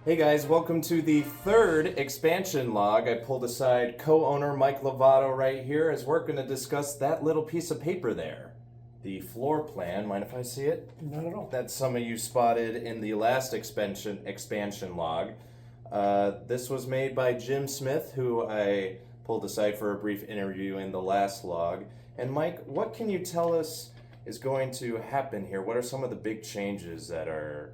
Hey guys, welcome to the third expansion log. I pulled aside co-owner Mike Lovato right here as we're going to discuss that little piece of paper there. The floor plan, mind if I see it? Not at all. That some of you spotted in the last expansion log. This was made by Jim Smith, who I pulled aside for a brief interview in the last log. And Mike, what can you tell us is going to happen here? What are some of the big changes that are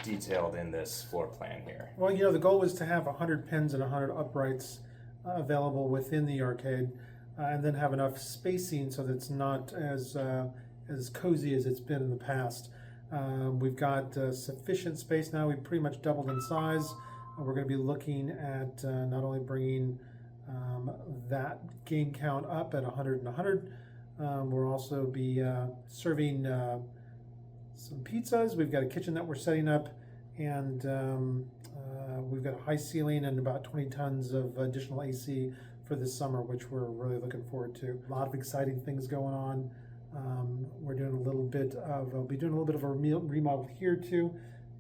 detailed in this floor plan here? Well, the goal was to have 100 pins and 100 uprights available within the arcade, and then have enough spacing so that it's not as cozy as it's been in the past. We've got sufficient space now. We've pretty much doubled in size. We're going to be looking at not only bringing that game count up at 100 and 100, we'll also be serving some pizzas. We've got a kitchen that we're setting up, and we've got a high ceiling and about 20 tons of additional AC for this summer, which we're really looking forward to. A lot of exciting things going on. We're doing a little bit of, we'll be doing a little bit of a remodel here too,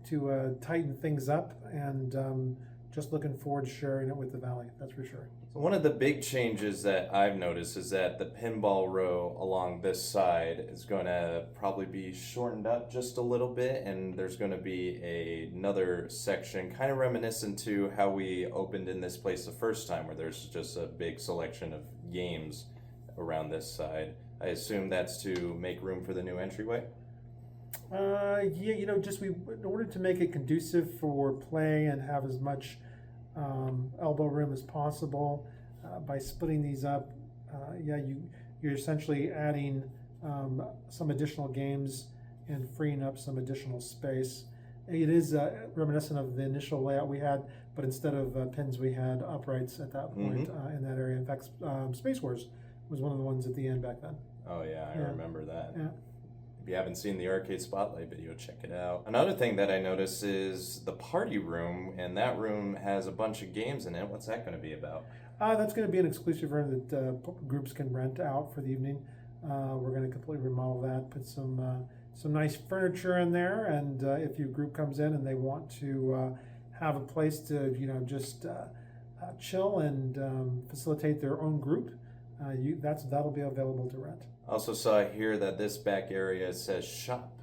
to tighten things up, and just looking forward to sharing it with the Valley, that's for sure. So one of the big changes that I've noticed is that the pinball row along this side is going to probably be shortened up just a little bit, and there's going to be another section kind of reminiscent to how we opened in this place the first time, where there's just a big selection of games around this side. I assume that's to make room for the new entryway? Yeah, just in order to make it conducive for play and have as much elbow room as possible, by splitting these up, you're essentially adding some additional games and freeing up some additional space. It is reminiscent of the initial layout we had, but instead of pins, we had uprights at that point in that area. In fact, Space Wars was one of the ones at the end back then. Oh yeah, I remember that. Yeah. If you haven't seen the Arcade Spotlight video, check it out. Another thing that I noticed is the party room, and that room has a bunch of games in it. What's that going to be about? That's going to be an exclusive room that groups can rent out for the evening. We're going to completely remodel that, put some nice furniture in there, and if your group comes in and they want to have a place to just chill and facilitate their own group, that'll be available to rent. I also saw here that this back area says shop.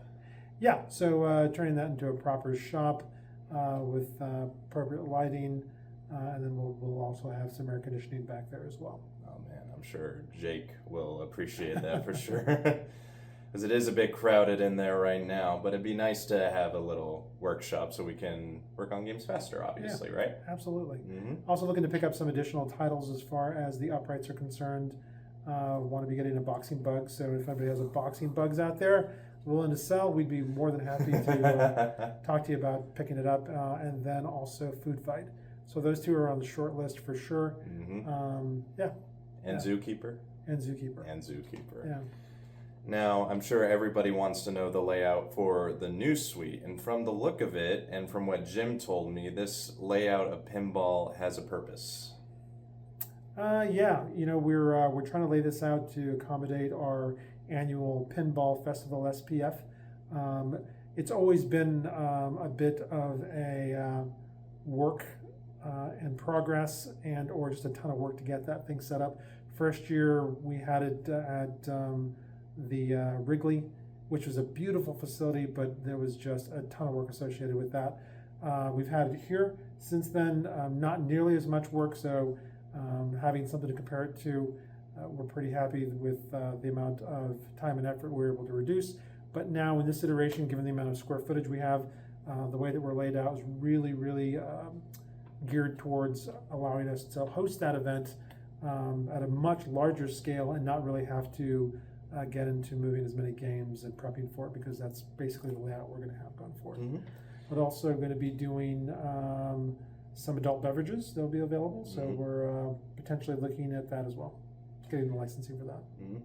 Yeah, so turning that into a proper shop with appropriate lighting, and then we'll also have some air conditioning back there as well. Oh man, I'm sure Jake will appreciate that for sure. Because it is a bit crowded in there right now, but it'd be nice to have a little workshop so we can work on games faster, obviously, yeah, right? Absolutely. Also looking to pick up some additional titles as far as the uprights are concerned. Want to be getting a boxing bug, so if anybody has a boxing bugs out there willing to sell, we'd be more than happy to talk to you about picking it up, and then also Food Fight. So those two are on the short list for sure. Yeah. And Zookeeper. And Zookeeper. And Zookeeper. Yeah. Now, I'm sure everybody wants to know the layout for the new suite, and from the look of it, and from what Jim told me, this layout of pinball has a purpose. Yeah, we're trying to lay this out to accommodate our annual pinball festival SPF. It's always been a bit of a work in progress, and or just a ton of work to get that thing set up. First year we had it at the Wrigley, which was a beautiful facility, but there was just a ton of work associated with that. We've had it here since then, not nearly as much work, so having something to compare it to, we're pretty happy with the amount of time and effort we're able to reduce. But now in this iteration, given the amount of square footage we have, the way that we're laid out is really, really geared towards allowing us to host that event at a much larger scale and not really have to get into moving as many games and prepping for it, because that's basically the layout we're going to have going forward. But also going to be doing some adult beverages that'll be available, so we're potentially looking at that as well, getting the licensing for that. And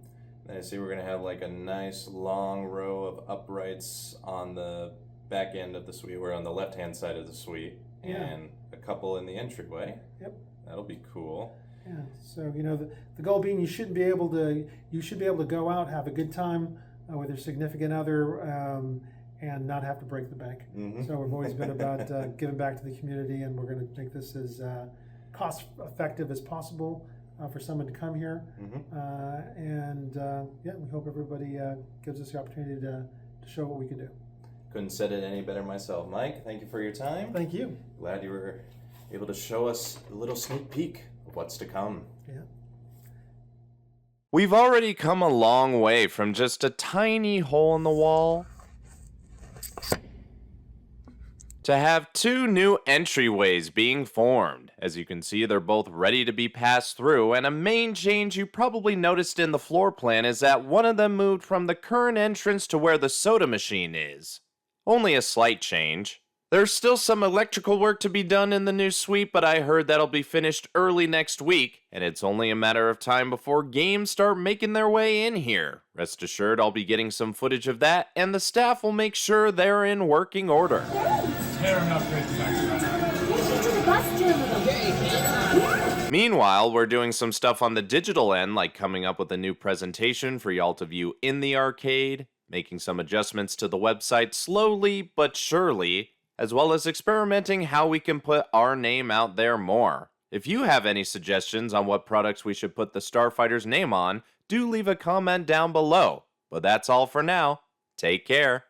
I see we're going to have like a nice long row of uprights on the back end of the suite. We're on the left hand side of the suite, and a couple in the entryway. Yep. That'll be cool. Yeah, so the goal being you should be able to go out, have a good time with your significant other, and not have to break the bank. Mhm. So we've always been about giving back to the community, and we're going to make this as cost effective as possible for someone to come here. Yeah, we hope everybody gives us the opportunity to show what we can do. Couldn't said it any better myself. Mike, thank you for your time. Thank you. Glad you were able to show us a little sneak peek of what's to come. Yeah. We've already come a long way from just a tiny hole in the wall to have 2 new entryways being formed. As you can see, they're both ready to be passed through, and a main change you probably noticed in the floor plan is that one of them moved from the current entrance to where the soda machine is. Only a slight change. There's still some electrical work to be done in the new suite, but I heard that'll be finished early next week, and it's only a matter of time before games start making their way in here. Rest assured, I'll be getting some footage of that, and the staff will make sure they're in working order. Meanwhile, we're doing some stuff on the digital end, like coming up with a new presentation for y'all to view in the arcade, making some adjustments to the website slowly but surely, as well as experimenting how we can put our name out there more. If you have any suggestions on what products we should put the Starfighters name on, do leave a comment down below. But that's all for now. Take care.